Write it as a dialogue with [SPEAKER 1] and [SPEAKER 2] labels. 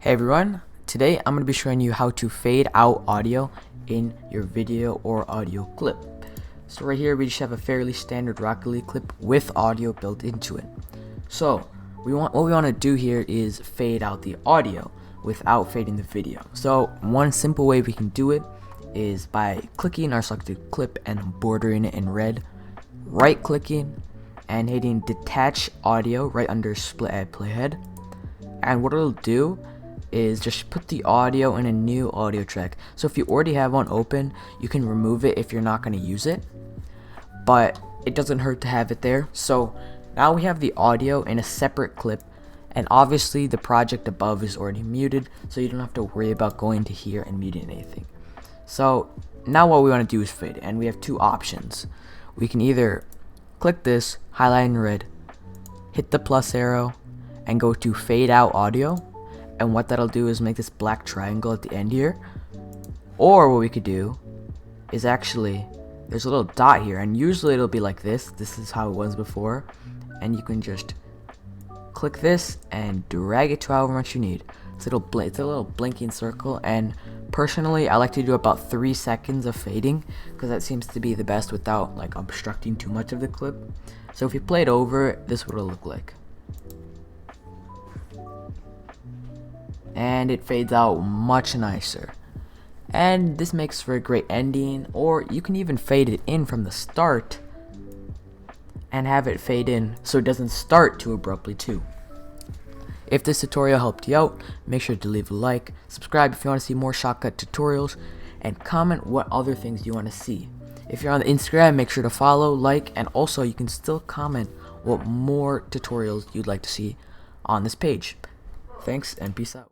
[SPEAKER 1] Hey everyone, today I'm going to be showing you how to fade out audio in your video or audio clip. So right here we just have a fairly standard Rocket League clip with audio built into it. So what we want to do here is fade out the audio without fading the video. So one simple way we can do it is by clicking our selected clip and bordering it in red, right clicking and hitting detach audio right under split ad playhead, and what it'll do is just put the audio in a new audio track. So if you already have one open, you can remove it if you're not going to use it, but it doesn't hurt to have it there. So now we have the audio in a separate clip, and obviously the project above is already muted, so you don't have to worry about going to here and muting anything. So now what we want to do is fade it, and we have two options. We can either click this, highlight in red, hit the plus arrow, and go to fade out audio, and what that'll do is make this black triangle at the end here. Or what we could do is actually, there's a little dot here, and usually it'll be like this. This is how it was before, and you can just click this and drag it to however much you need. It's a little blinking circle, and personally I like to do about 3 seconds of fading because that seems to be the best without like obstructing too much of the clip. So if you play it over, this is what it'll look like. And it fades out much nicer, and this makes for a great ending. Or you can even fade it in from the start and have it fade in so it doesn't start too abruptly too. If this tutorial helped you out, make sure to leave a like, subscribe if you want to see more Shotcut tutorials, and comment what other things you want to see. If you're on the Instagram, make sure to follow, like, and also you can still comment what more tutorials you'd like to see on this page. Thanks and peace out.